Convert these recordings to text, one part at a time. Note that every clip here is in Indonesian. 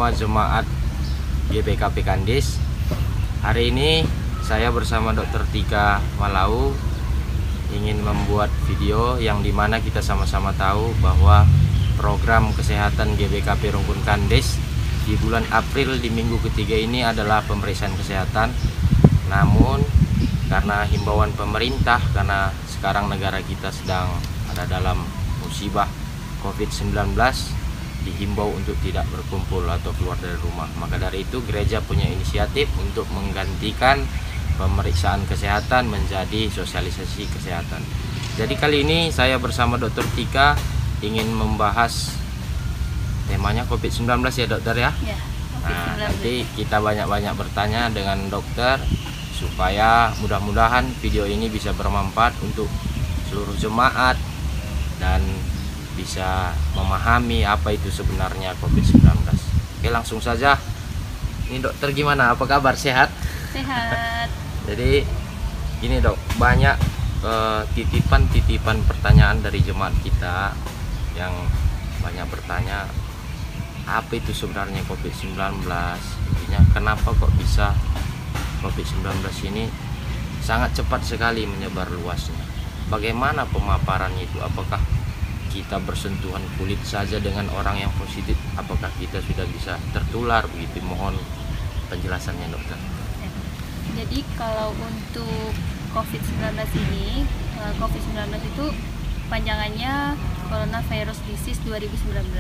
semua jemaat GBKP Kandis. Hari ini saya bersama Dr. Tika Malau ingin membuat video yang dimana kita sama-sama tahu bahwa program kesehatan GBKP Rungkun Kandis di bulan April di minggu ketiga ini adalah pemeriksaan kesehatan. Namun karena himbauan pemerintah, karena sekarang negara kita sedang ada dalam musibah COVID-19, dihimbau untuk tidak berkumpul atau keluar dari rumah. Maka dari itu gereja punya inisiatif untuk menggantikan pemeriksaan kesehatan menjadi sosialisasi kesehatan. Jadi kali ini saya bersama Dr. Tika ingin membahas temanya COVID-19 ya dokter ya? Ya, Nah, nanti kita banyak-banyak bertanya dengan dokter supaya mudah-mudahan video ini bisa bermanfaat untuk seluruh jemaat dan bisa memahami apa itu sebenarnya COVID-19. Oke, langsung saja. Ini dokter gimana? Apa kabar? Sehat? sehat. Jadi gini dok, banyak titipan-titipan pertanyaan dari jemaat kita yang banyak bertanya apa itu sebenarnya COVID-19, intinya kenapa kok bisa COVID-19 ini sangat cepat sekali menyebar luasnya. Bagaimana pemaparannya itu? Apakah kita bersentuhan kulit saja dengan orang yang positif? Apakah kita sudah bisa tertular begitu? Mohon penjelasannya dokter. Jadi kalau untuk COVID-19 ini, COVID-19 itu panjangannya Coronavirus Disease 2019,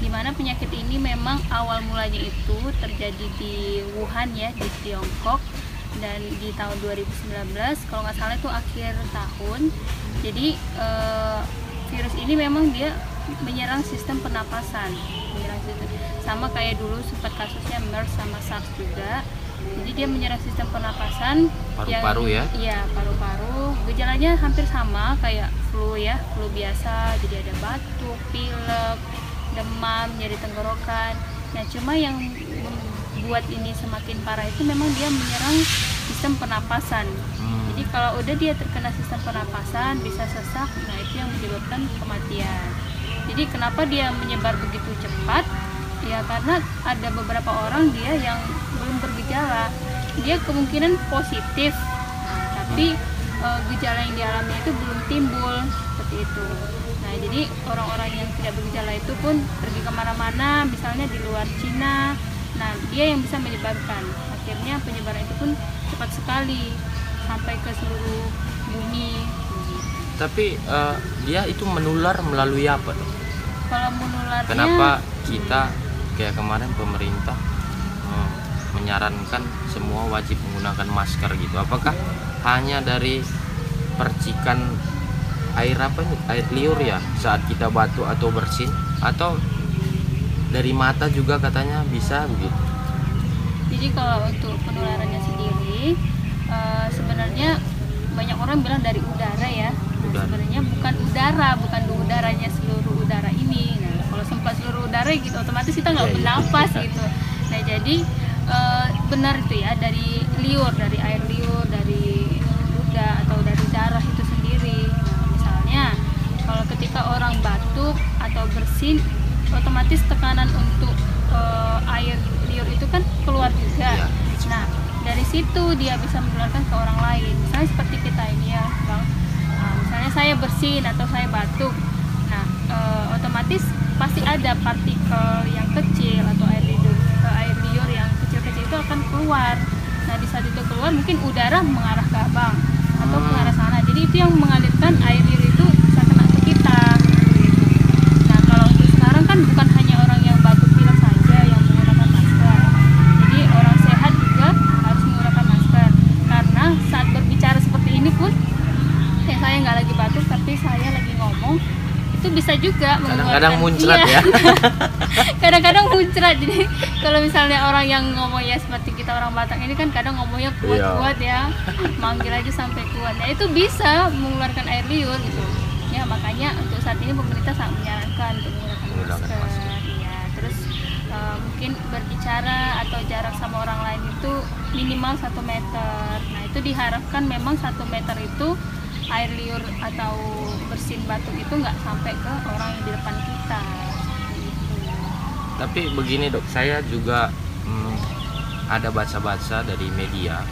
di mana penyakit ini memang awal mulanya itu terjadi di Wuhan ya, di Tiongkok, dan di tahun 2019 kalau nggak salah itu akhir tahun. Jadi virus ini memang dia menyerang sistem pernapasan, sama kayak dulu sempat kasusnya MERS sama SARS juga. Jadi dia menyerang sistem pernapasan, paru-paru ya? Iya, paru-paru. Gejalanya hampir sama kayak flu ya, flu biasa. Jadi ada batuk, pilek, demam, nyeri tenggorokan. Nah, cuma yang membuat ini semakin parah itu memang dia menyerang sistem pernapasan. Jadi kalau udah dia terkena sistem pernapasan bisa sesak, nah itu yang menyebabkan kematian. Jadi kenapa dia menyebar begitu cepat? Ya karena ada beberapa orang dia yang belum bergejala, dia kemungkinan positif, tapi gejala yang dialami itu belum timbul seperti itu. Nah jadi orang-orang yang tidak bergejala itu pun pergi kemana-mana, misalnya di luar Cina, nah dia yang bisa menyebarkan. Akhirnya penyebaran itu pun cepat sekali sampai ke seluruh bumi. Tapi dia itu menular melalui apa dok? Kalau menularnya, kenapa kita kayak kemarin pemerintah menyarankan semua wajib menggunakan masker gitu? Apakah hanya dari percikan air apa nih, air liur ya saat kita batuk atau bersin, atau dari mata juga katanya bisa begitu? Jadi kalau untuk penularannya sendiri sebenarnya banyak orang bilang dari udara ya. Sebenarnya bukan udara, bukan udaranya seluruh udara ini. Nah, kalau sempat seluruh udara gitu otomatis kita nggak bernafas gitu. Nah, jadi benar itu ya, dari liur, dari air liur, dari ludah atau dari darah itu sendiri. Nah, misalnya kalau ketika orang batuk atau bersin, otomatis tekanan untuk air liur itu kan keluar juga. Nah, dari situ dia bisa menularkan ke orang lain. Misalnya seperti kita ini ya, Bang. Misalnya saya bersin atau saya batuk, nah otomatis pasti ada partikel yang kecil atau air liur yang kecil-kecil itu akan keluar. Nah di saat itu keluar mungkin udara mengarah ke abang atau mengarah sana, jadi itu yang mengalirkan air liur itu bisa kena ke kita. Nah kalau untuk sekarang kan bukan hanya orang yang batuk pilek saja yang menggunakan masker, jadi orang sehat juga harus menggunakan masker, karena saat berbicara seperti ini pun saya nggak lagi batuk tapi saya lagi ngomong, itu bisa juga kadang-kadang muncrat ya. Kadang-kadang muncrat. Jadi kalau misalnya orang yang ngomongnya seperti kita orang Batak ini kan kadang ngomongnya kuat-kuat ya, manggil aja sampai kuat. Nah itu bisa mengeluarkan air liur gitu ya. Makanya untuk saat ini pemerintah sangat menyarankan untuk menggunakan masker ya. Terus mungkin berbicara atau jarak sama orang lain itu minimal 1 meter. Nah itu diharapkan memang 1 meter itu air liur atau bersin batuk itu nggak sampai ke orang yang di depan kita. Tapi begini dok, saya juga ada baca-baca dari media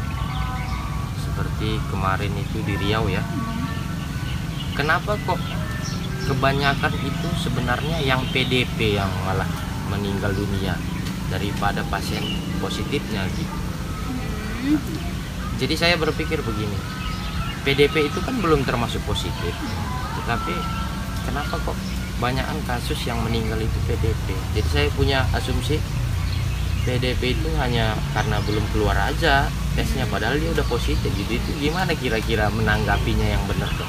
seperti kemarin itu di Riau ya. Kenapa kok kebanyakan itu sebenarnya yang PDP yang malah meninggal dunia daripada pasien positifnya gitu. Jadi saya berpikir begini, PDP itu kan belum termasuk positif, tetapi kenapa kok banyakan kasus yang meninggal itu PDP? Jadi saya punya asumsi PDP itu hanya karena belum keluar aja tesnya, padahal dia udah positif gitu. Itu gimana kira-kira menanggapinya yang benar dok?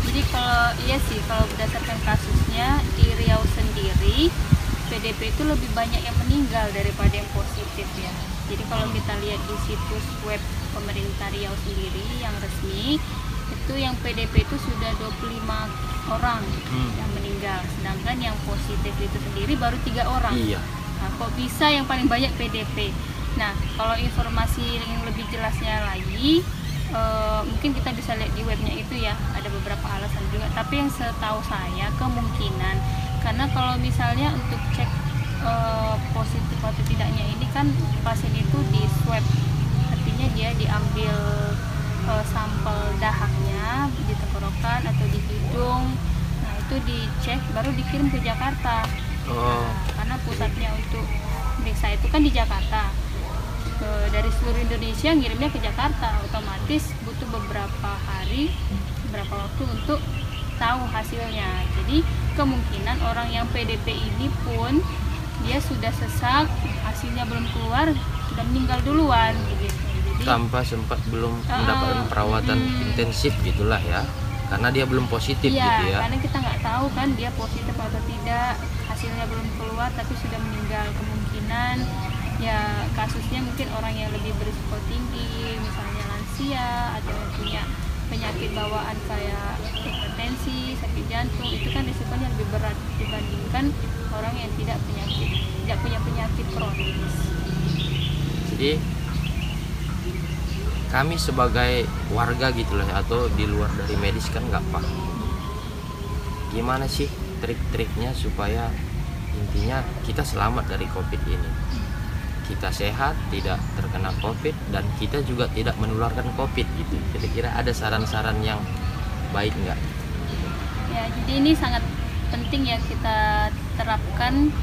Jadi kalau iya sih, kalau berdasarkan kasusnya di Riau sendiri, PDP itu lebih banyak yang meninggal daripada yang positif ya. Jadi kalau kita lihat di situs web pemerintah Riau sendiri yang resmi, itu yang PDP itu sudah 25 orang yang meninggal, sedangkan yang positif itu sendiri baru 3 orang. Iya. Nah, kok bisa yang paling banyak PDP? Nah, kalau informasi yang lebih jelasnya lagi, mungkin kita bisa lihat di webnya itu ya, ada beberapa alasan juga. Tapi yang setahu saya kemungkinan, karena kalau misalnya untuk cek positif atau tidaknya ini kan pasien itu di swab, artinya dia diambil sampel dahaknya di tenggorokan atau di hidung. Nah itu dicek baru dikirim ke Jakarta. Nah, karena pusatnya untuk periksa itu kan di Jakarta. Dari seluruh Indonesia ngirimnya ke Jakarta, otomatis butuh beberapa hari, beberapa waktu untuk tahu hasilnya. Jadi kemungkinan orang yang PDP ini pun dia sudah sesak, hasilnya belum keluar, sudah meninggal duluan begitu. Jadi tanpa sempat belum mendapatkan perawatan intensif gitulah ya, karena dia belum positif iya, gitu ya. Karena kita nggak tahu kan dia positif atau tidak, hasilnya belum keluar tapi sudah meninggal. Kemungkinan ya kasusnya mungkin orang yang lebih berisiko tinggi, misalnya lansia atau yang punya penyakit bawaan kayak hipertensi, sakit jantung, itu kan risikonya lebih berat dibandingkan orang yang tidak punya penyakit kronis. Jadi kami sebagai warga gitu lah, atau di luar dari medis kan nggak paham gimana sih trik-triknya supaya intinya kita selamat dari COVID ini, kita sehat, tidak terkena COVID, dan kita juga tidak menularkan COVID gitu. Kira-kira ada saran-saran yang baik nggak? Ya, jadi ini sangat penting ya kita terapkan,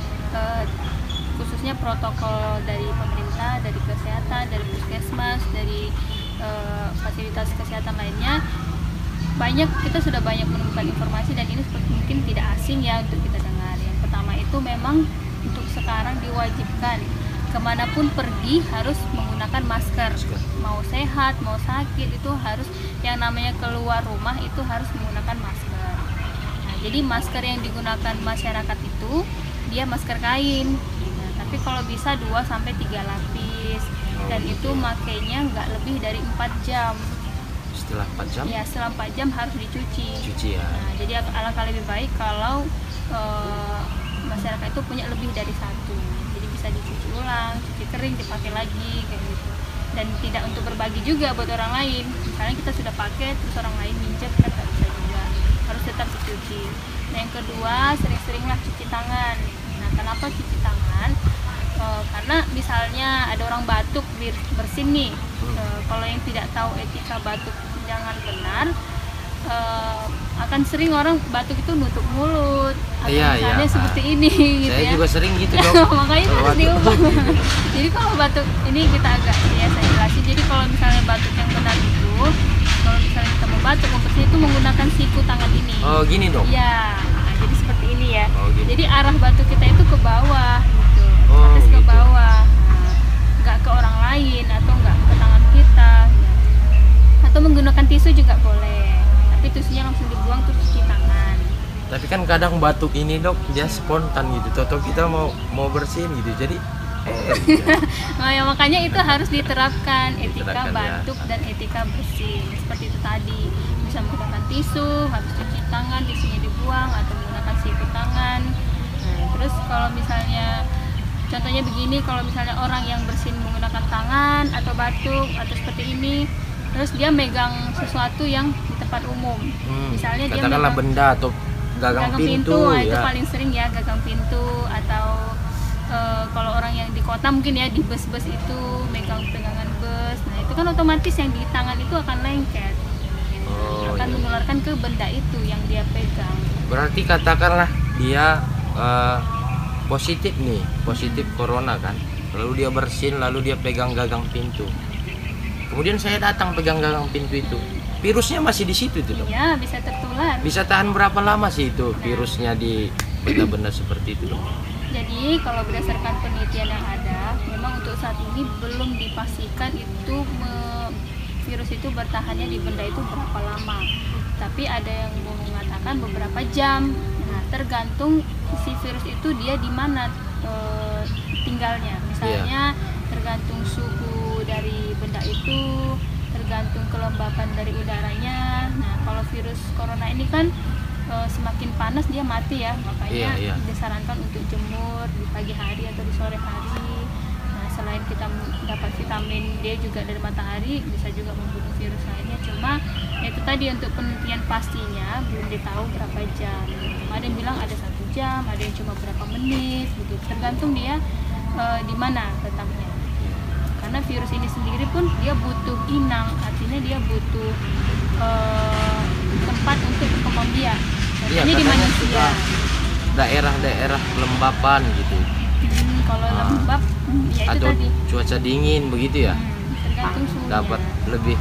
khususnya protokol dari pemerintah, dari kesehatan, dari puskesmas, dari fasilitas kesehatan lainnya. Kita sudah banyak menemukan informasi, dan ini mungkin tidak asing ya untuk kita dengar. Yang pertama itu memang untuk sekarang diwajibkan kemanapun pergi harus menggunakan masker. Mau sehat, mau sakit, itu harus, yang namanya keluar rumah itu harus menggunakan masker. Nah, jadi masker yang digunakan masyarakat itu dia masker kain. Nah, tapi kalau bisa 2-3 lapis, dan itu makainya nggak lebih dari 4 jam. Setelah 4 jam? Ya, setelah 4 jam harus dicuci. Cuci ya. Nah, jadi alangkah lebih baik kalau masyarakat itu punya lebih dari satu. Jadi bisa dicuci ulang, cuci kering, dipakai lagi kayak gitu. Dan tidak untuk berbagi juga buat orang lain. Misalnya kita sudah pakai terus orang lain minjem kan nggak bisa juga. Harus tetap dicuci. Nah, yang kedua, sering-seringlah cuci tangan. Nah, kenapa cuci tangan? Karena misalnya ada orang batuk bersin nih, kalau yang tidak tahu etika batuk jangan benar, akan sering orang batuk itu nutup mulut atau misalnya seperti ini gitu. Saya juga sering gitu dok. Makanya itu harus diubah. Jadi kalau batuk ini kita agak ya saya jelasin. Jadi kalau misalnya batuk yang benar itu, kalau misalnya kita mau batuk membersihnya itu menggunakan siku tangan ini. Oh gini dok? Ya, nah, jadi seperti ini ya. Gini. Jadi arah batuk kita itu ke bawah gitu, terus ke bawah, nggak ke orang lain atau nggak ke tangan kita. Atau menggunakan tisu juga boleh, tapi tisunya langsung dibuang terus cuci tangan. Tapi kan kadang batuk ini dok dia spontan gitu, toto kita mau bersihin gitu, jadi nah ya makanya itu harus diterapkan etika batuk ya. Dan etika bersih seperti itu tadi, bisa menggunakan tisu, harus cuci tangan, tisunya dibuang atau menggunakan siku tangan. Nah, terus kalau misalnya contohnya begini, kalau misalnya orang yang bersin menggunakan tangan atau batuk atau seperti ini, terus dia megang sesuatu yang di tempat umum, misalnya dia katakanlah megang benda atau gagang pintu nah, ya. itu paling sering ya, gagang pintu atau kalau orang yang di kota mungkin ya di bus-bus itu pegangan bus, nah itu kan otomatis yang di tangan itu akan lengket, akan iya. menularkan ke benda itu yang dia pegang. Berarti katakanlah dia positif nih, positif corona kan, lalu dia bersin, lalu dia pegang gagang pintu, kemudian saya datang pegang gagang pintu itu, virusnya masih di situ tuh dok? Iya, bisa tertular. Bisa tahan berapa lama sih itu virusnya di benda-benda seperti itu dok? Jadi kalau berdasarkan penelitian yang ada, memang untuk saat ini belum dipastikan itu virus itu bertahannya di benda itu berapa lama. Tapi ada yang mengatakan beberapa jam. Nah, tergantung si virus itu dia di mana tinggalnya. Misalnya tergantung suhu dari benda itu, tergantung kelembapan dari udaranya. Nah, kalau virus corona ini kan semakin panas dia mati ya, makanya disarankan untuk jemur di pagi hari atau di sore hari. Nah, selain kita dapat vitamin D juga dari matahari, bisa juga membunuh virus lainnya. Cuma itu tadi untuk penelitian pastinya belum ditahu berapa jam. Ada yang bilang ada 1 jam, ada yang cuma berapa menit, begitu. Tergantung dia di mana letaknya. Karena virus ini sendiri pun dia butuh inang, artinya dia butuh tempat untuk berkembang biak. Contohnya di manusia. Daerah-daerah kelembapan gitu. Kalau lembab, ya itu atau tadi. cuaca dingin begitu ya. Tergantung suhunya. Dapat lebih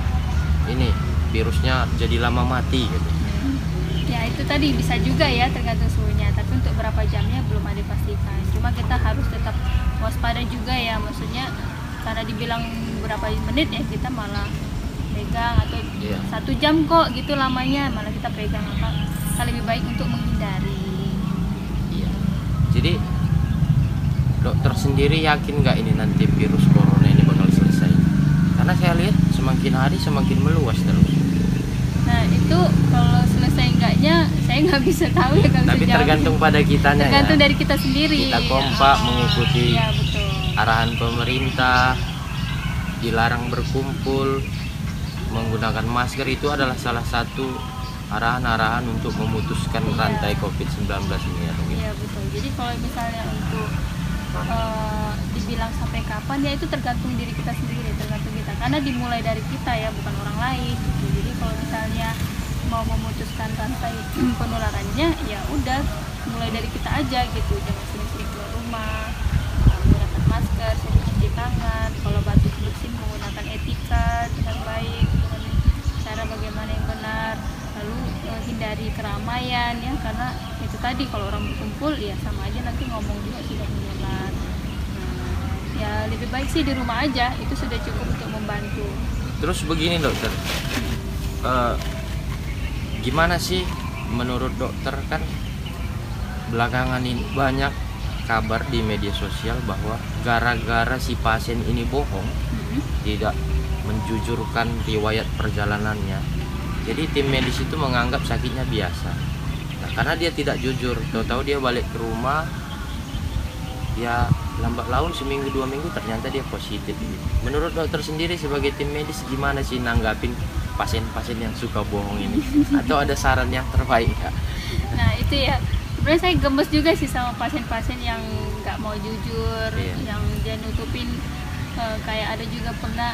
ini virusnya jadi lama mati gitu. Ya itu tadi bisa juga ya tergantung suhunya. Tapi untuk berapa jamnya belum ada dipastikan. Cuma kita harus tetap waspada juga ya, maksudnya karena dibilang berapa menit ya kita malah pegang atau 1 jam kok gitu lamanya malah kita pegang, maka lebih baik untuk menghindari. Iya. Jadi dokter sendiri yakin nggak ini nanti virus corona ini bakal selesai? Karena saya lihat semakin hari semakin meluas terus. Nah itu kalau selesai enggaknya saya nggak bisa tahu ya. Tapi tergantung pada kitanya. Tergantung dari kita sendiri. Kita kompak mengikuti ya, betul. arahan pemerintah, dilarang berkumpul, menggunakan masker, itu adalah salah satu arahan-arahan untuk memutuskan rantai COVID-19 ini ya. Iya betul. Jadi kalau misalnya untuk dibilang sampai kapan ya itu tergantung diri kita sendiri, tergantung kita. Karena dimulai dari kita ya, bukan orang lain. Gitu. Jadi kalau misalnya mau memutuskan rantai penularannya ya udah mulai dari kita aja gitu. Jangan sering-sering keluar rumah, menggunakan masker, sering cuci tangan, kalau batuk bersin menggunakan etika dengan baik, dengan cara bagaimana yang benar, lalu hindari keramaian ya, karena itu tadi kalau orang berkumpul ya sama aja nanti ngomong juga sudah menular. Ya lebih baik sih di rumah aja, itu sudah cukup untuk membantu. Terus begini dokter, gimana sih menurut dokter, kan belakangan ini banyak kabar di media sosial bahwa gara-gara si pasien ini bohong, tidak menjujurkan riwayat perjalanannya, jadi tim medis itu menganggap sakitnya biasa. Nah, karena dia tidak jujur, tahu-tahu dia balik ke rumah, ya lambat laun seminggu 2 minggu ternyata dia positif. Menurut dokter sendiri sebagai tim medis gimana sih nanggapin pasien-pasien yang suka bohong ini? Atau ada saran yang terbaik Kak? Nah itu ya, sebenarnya saya gemes juga sih sama pasien-pasien yang nggak mau jujur, yang dia nutupin. Kayak ada juga pernah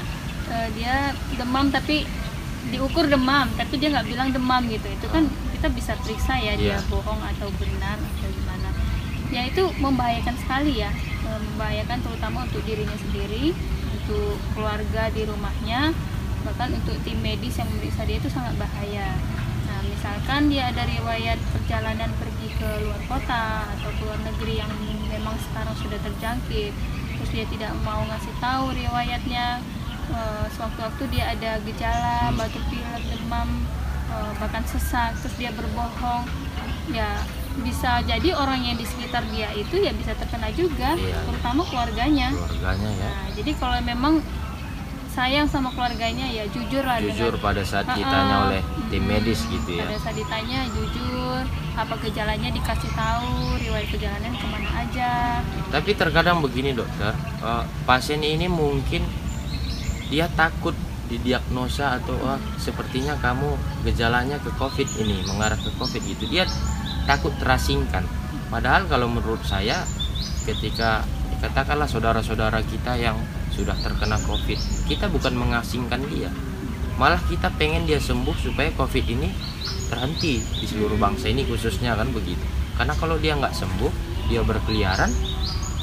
dia demam tapi diukur demam, tapi dia nggak bilang demam gitu. Itu kan kita bisa periksa ya dia bohong atau benar atau gimana. Ya itu membahayakan sekali ya, membahayakan terutama untuk dirinya sendiri, untuk keluarga di rumahnya, bahkan untuk tim medis yang memeriksa dia itu sangat bahaya. Nah misalkan dia ada riwayat perjalanan pergi ke luar kota atau ke luar negeri yang memang sekarang sudah terjangkit, terus dia tidak mau ngasih tahu riwayatnya, sewaktu-waktu dia ada gejala batuk pilek, demam, bahkan sesak, terus dia berbohong, ya bisa jadi orang yang di sekitar dia itu ya bisa terkena juga, terutama keluarganya ya. Nah, jadi kalau memang sayang sama keluarganya ya jujur lah, jujur dengan, pada saat ditanya oleh tim medis gitu ya. Pada saat ditanya jujur, apa gejalanya dikasih tahu, riwayat perjalanan kemana aja. Tapi terkadang begini dokter, pasien ini mungkin dia takut didiagnosa atau sepertinya kamu gejalanya ke COVID ini, mengarah ke COVID gitu. Dia takut terasingkan. Padahal kalau menurut saya ketika katakanlah saudara-saudara kita yang sudah terkena COVID, kita bukan mengasingkan dia, malah kita pengen dia sembuh supaya COVID ini terhenti di seluruh bangsa ini khususnya, kan begitu. Karena kalau dia nggak sembuh, dia berkeliaran,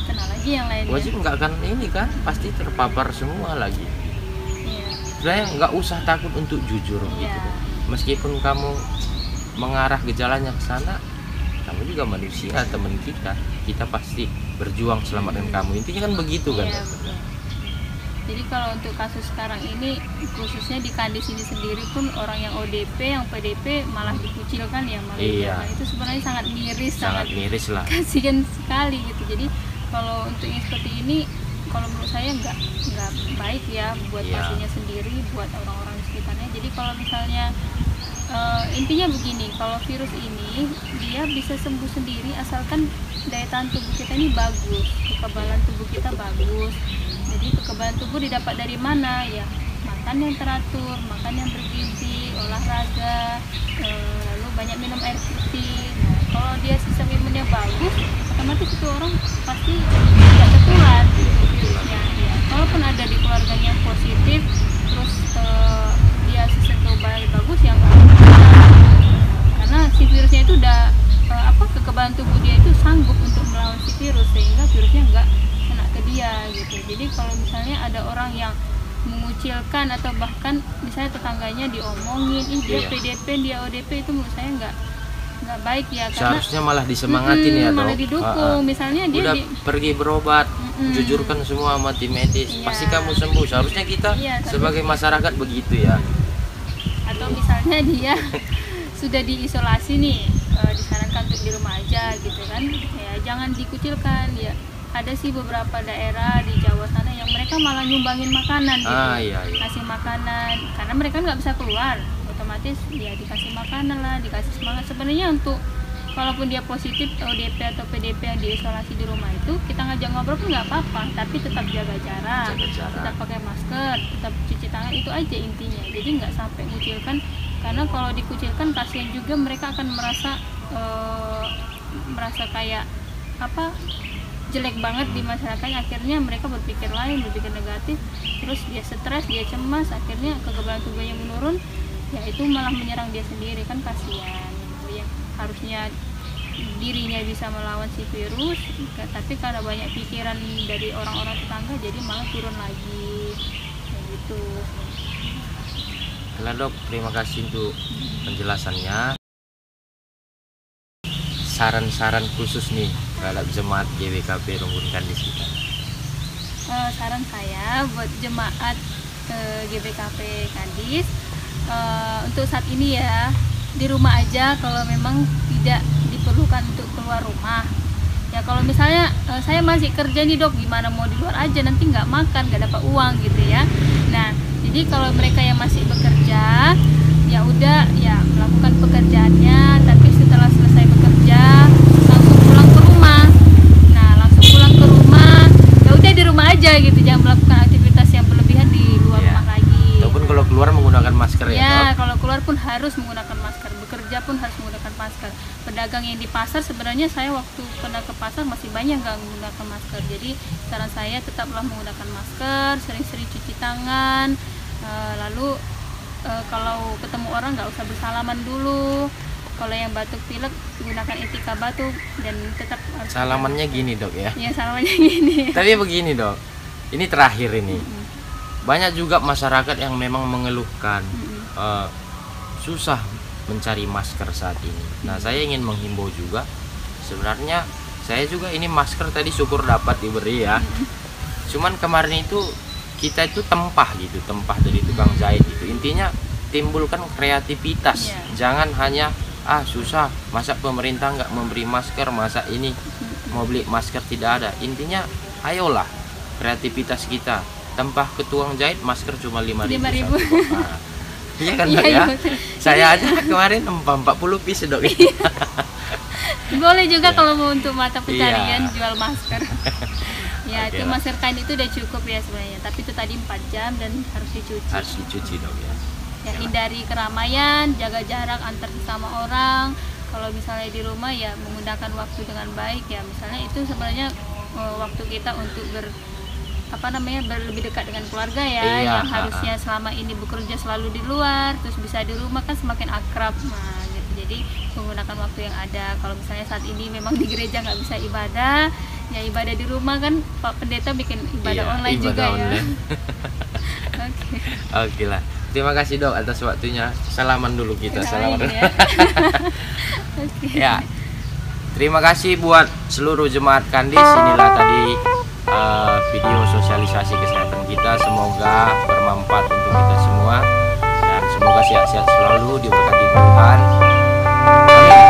kena lagi yang lainnya. wajib nggak akan ini kan, pasti terpapar semua lagi. Iya. Sebenarnya nggak usah takut untuk jujur Iya. gitu. Meskipun kamu mengarah gejalanya ke sana, kamu juga manusia, teman kita pasti berjuang selamatkan kamu. Intinya kan begitu kan. Iya, betul. Jadi kalau untuk kasus sekarang ini, khususnya di Kandis ini sendiri pun, orang yang ODP, yang PDP malah dikucilkan ya, malah Iya. Nah, itu sebenarnya sangat miris, Sangat miris lah. kasihan sekali gitu. Jadi kalau untuk yang seperti ini, kalau menurut saya nggak baik ya buat Iya. pasiennya sendiri, buat orang-orang di sekitarnya. Jadi kalau misalnya intinya begini, kalau virus ini dia bisa sembuh sendiri asalkan daya tahan tubuh kita ini bagus, kekebalan tubuh kita bagus. Jadi kekebalan tubuh didapat dari mana ya? Makan yang teratur, makan yang bergizi, olahraga, lalu banyak minum air putih. Nah, kalau dia sistem imunnya bagus, otomatis itu orang pasti tidak tertular virusnya. Ya. Kalaupun ada di keluarganya yang positif, terus dia sistem kekebalan bagus, ya nggak tertular. Karena si virusnya itu udah kekebalan tubuh dia itu sanggup untuk melawan si virus, sehingga virusnya nggak kena ke dia gitu. Jadi kalau misalnya ada orang yang mengucilkan atau bahkan misalnya tetangganya diomongin, dia Iya. PDP, dia ODP, itu menurut saya nggak baik ya, karena Seharusnya malah disemangatin ya, Dok. malah didukung. Misalnya dia Udah pergi berobat, jujurkan semua sama tim medis, Iya. pasti kamu sembuh. Seharusnya kita Iya, sebagai masyarakat begitu ya. atau misalnya dia sudah diisolasi nih, disarankan untuk di rumah aja gitu kan, ya jangan dikucilkan ya. Ada sih beberapa daerah di Jawa sana yang mereka malah nyumbangin makanan gitu, Iya. kasih makanan, karena mereka nggak bisa keluar, otomatis ya dikasih makanan lah, dikasih semangat. Sebenarnya untuk walaupun dia positif ODP atau PDP yang diisolasi di rumah itu, kita ngajak ngobrol pun nggak apa-apa, tapi tetap jaga jarak, Jaga jarak. tetap pakai masker, tetap cuci tangan, itu aja intinya. Jadi nggak sampai kucilkan, karena kalau dikucilkan kasihan juga, mereka akan merasa kayak jelek banget di masyarakat. Akhirnya mereka berpikir lain, berpikir negatif, terus dia stres, dia cemas, akhirnya kekebalan tubuhnya menurun, ya itu malah menyerang dia sendiri, kan kasihan gitu ya. Harusnya dirinya bisa melawan si virus, tapi karena banyak pikiran dari orang-orang tetangga, jadi malah turun lagi kayak gitu. Halo Dok, terima kasih untuk penjelasannya. Saran-saran khusus nih terhadap jemaat GBKP Rumbun Kandis kita. Saran saya buat jemaat GBKP Kandis, untuk saat ini ya di rumah aja kalau memang tidak diperlukan untuk keluar rumah. Ya kalau misalnya saya masih kerja nih Dok, gimana mau di luar aja, nanti nggak makan, nggak dapat uang gitu ya. Nah jadi kalau mereka yang masih bekerja, ya udah ya melakukan pekerjaannya, tapi setelah selesai bekerja langsung pulang ke rumah. Nah langsung pulang ke rumah, ya udah di rumah aja gitu, jangan melakukan aktivitas yang berlebihan di luar Iya. rumah lagi. Ataupun kalau keluar menggunakan masker ya, Ya, Dok. kalau keluar pun harus menggunakan masker, bekerja pun harus menggunakan masker. Pedagang yang di pasar, sebenarnya saya waktu pernah ke pasar masih banyak nggak menggunakan masker. Jadi saran saya tetaplah menggunakan masker, sering-sering cuci tangan, lalu kalau ketemu orang nggak usah bersalaman dulu. Kalau yang batuk pilek gunakan etika batuk, dan tetap harus Salamannya gini Dok ya. Ya salamannya gini. Tapi begini Dok, ini terakhir ini. Banyak juga masyarakat yang memang mengeluhkan susah mencari masker saat ini. Nah saya ingin menghimbau juga, sebenarnya saya juga ini masker tadi syukur dapat diberi ya. Cuman kemarin itu kita itu tempah dari tukang jahit gitu. Intinya timbulkan kreativitas. Iya. Jangan hanya susah, masa pemerintah nggak memberi masker, masa ini mau beli masker tidak ada. Intinya ayolah kreativitas kita. Tempah ke tukang jahit masker cuma 5.000. 5.000. Nah, iya kan Iya, Dok ya? iya, betul. Saya aja kemarin nempah 40 piece Dok. Boleh juga Iya. kalau mau untuk mata pencarian Iya. jual masker. Ya Oke itu lah. masker kain itu udah cukup ya sebenarnya, tapi itu tadi 4 jam dan harus dicuci. Harus dicuci Dok ya. Ya, hindari keramaian, jaga jarak antar sesama orang. Kalau misalnya di rumah ya menggunakan waktu dengan baik ya. Misalnya itu sebenarnya waktu kita untuk lebih dekat dengan keluarga ya, Iya, yang harusnya selama ini bekerja selalu di luar, terus bisa di rumah kan semakin akrab. Nah, gitu. Jadi menggunakan waktu yang ada. Kalau misalnya saat ini memang di gereja nggak bisa ibadah, ya ibadah di rumah kan Pak Pendeta bikin ibadah online ibadah juga online. ya. Oke. Oke lah. Terima kasih Dok atas waktunya. Salaman dulu kita. Salaman. Ya. Oke. Ya. Terima kasih buat seluruh jemaat Kandis. Inilah tadi video sosialisasi kesehatan kita. Semoga bermanfaat untuk kita semua dan semoga sehat-sehat selalu, diberkati Tuhan. Amin.